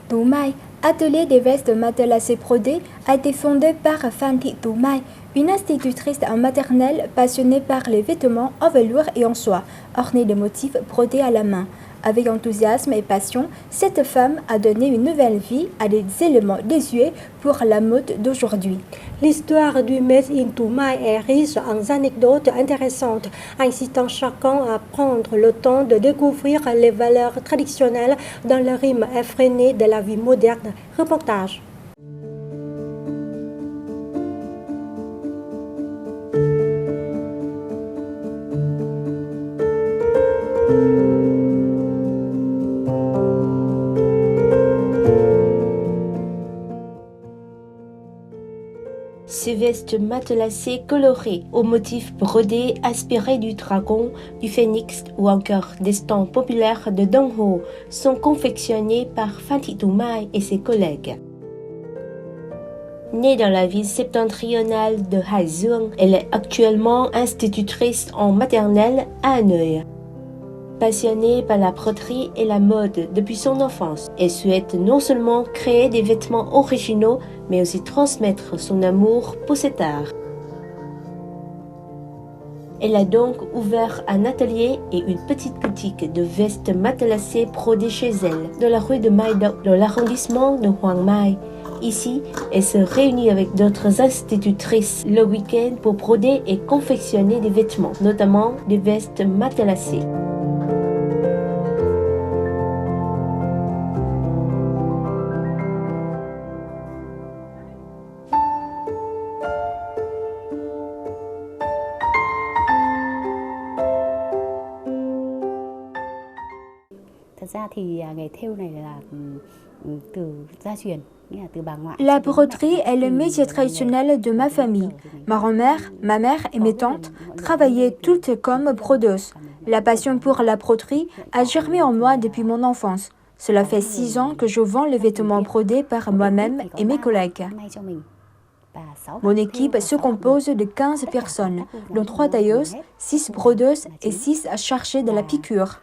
Tú Mai, atelier des vestes matelassées brodées, a été fondé par Phan Thị Tú Mai, une institutrice en maternelle passionnée par les vêtements en velours et en soie, ornés de motifs brodés à la main. Avec enthousiasme et passion, cette femme a donné une nouvelle vie à des éléments désuets pour la mode d'aujourd'hui. L'histoire du Made in Tú Mai est riche en anecdotes intéressantes, incitant chacun à prendre le temps de découvrir les valeurs traditionnelles dans le rythme effréné de la vie moderne. Reportage. Ces vestes matelassées colorées aux motifs brodés inspirés du dragon, du phénix ou encore des stands populaires de Đông Hồ sont confectionnées par Phan Thị Tú Mai et ses collègues. Née dans la ville septentrionale de Hải Dương, elle est actuellement institutrice en maternelle à Hanoï. Passionnée par la broderie et la mode depuis son enfance, elle souhaite non seulement créer des vêtements originaux, mais aussi transmettre son amour pour cet art. Elle a donc ouvert un atelier et une petite boutique de vestes matelassées brodées chez elle, dans la rue de Mai Động, dans l'arrondissement de Hoàng Mai. Ici, elle se réunit avec d'autres institutrices le week-end pour broder et confectionner des vêtements, notamment des vestes matelassées. La broderie est le métier traditionnel de ma famille. Ma grand-mère, ma mère et mes tantes travaillaient toutes comme brodeuses. La passion pour la broderie a germé en moi depuis mon enfance. Cela fait 6 ans que je vends les vêtements brodés par moi-même et mes collègues. Mon équipe se compose de 15 personnes, dont 3 tailleuses, 6 brodeuses et 6 chargées de la piqûre.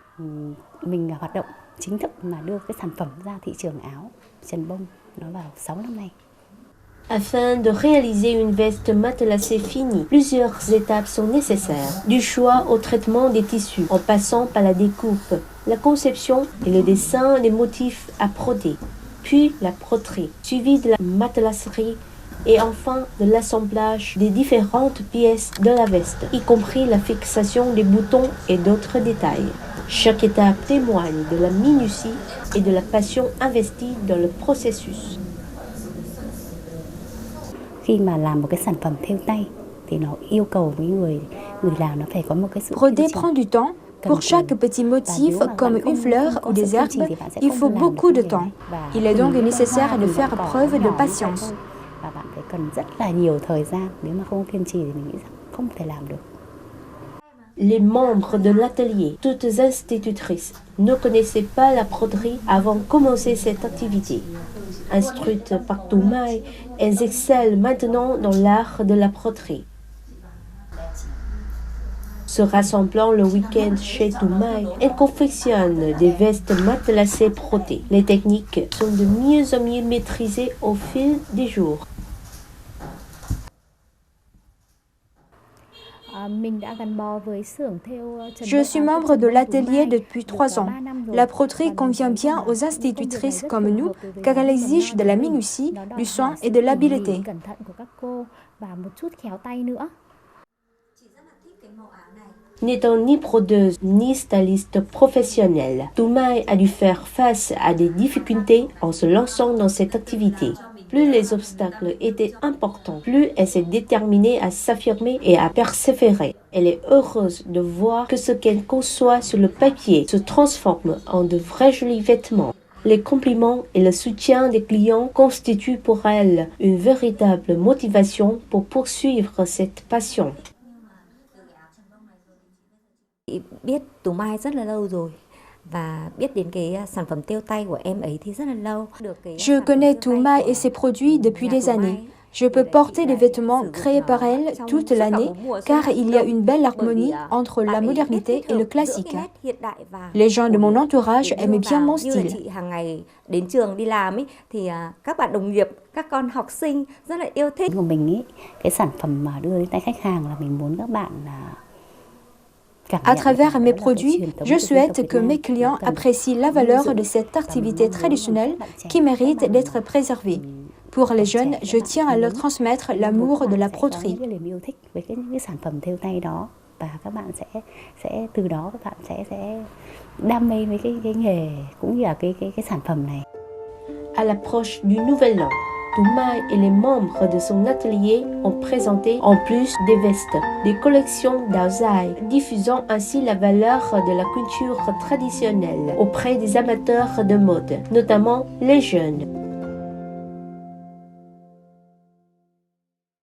Afin de réaliser une veste matelassée finie, plusieurs étapes sont nécessaires, du choix au traitement des tissus, en passant par la découpe, la conception et le dessin des motifs à broder, puis la broderie, suivie de la matelasserie et enfin de l'assemblage des différentes pièces de la veste, y compris la fixation des boutons et d'autres détails. Chaque étape témoigne de la minutie et de la passion investie dans le processus. Broder prend du temps. Pour chaque petit motif, comme une fleur ou des herbes, il faut beaucoup de temps. Il est donc nécessaire de faire preuve de patience. Les membres de l'atelier, toutes institutrices, ne connaissaient pas la broderie avant de commencer cette activité. Instruites par Tú Mai, elles excellent maintenant dans l'art de la broderie. Se rassemblant le week-end chez Tú Mai, elles confectionnent des vestes matelassées brodées. Les techniques sont de mieux en mieux maîtrisées au fil des jours. Je suis membre de l'atelier depuis 3 ans. La broderie convient bien aux institutrices comme nous, car elle exige de la minutie, du soin et de l'habileté. N'étant ni brodeuse ni styliste professionnelle, Tú Mai a dû faire face à des difficultés en se lançant dans cette activité. Plus les obstacles étaient importants, plus elle s'est déterminée à s'affirmer et à persévérer. Elle est heureuse de voir que ce qu'elle conçoit sur le papier se transforme en de vrais jolis vêtements. Les compliments et le soutien des clients constituent pour elle une véritable motivation pour poursuivre cette passion. Je connais Tú Mai et ses produits depuis des années. Je peux porter des vêtements créés par elle toute l'année car il y a une belle harmonie entre la modernité et le classique. Les gens de mon entourage aiment bien mon style. Đến trường đi làm ấy thì các bạn đồng nghiệp, các con học sinh rất là yêu thích. Của mình ấy, cái sản phẩm mà đưa đến tay khách hàng là mình muốn các bạn À travers mes produits, je souhaite que mes clients apprécient la valeur de cette activité traditionnelle qui mérite d'être préservée. Pour les jeunes, je tiens à leur transmettre l'amour de la broderie. Yêu thích với cái sản phẩm thêu tay đó và các bạn sẽ từ đó các bạn sẽ đam mê với cái nghề cũng như là cái sản phẩm này. À l'approche du Nouvel An, Toumaï et les membres de son atelier ont présenté, en plus des vestes, des collections d'Aozai, diffusant ainsi la valeur de la culture traditionnelle auprès des amateurs de mode, notamment les jeunes.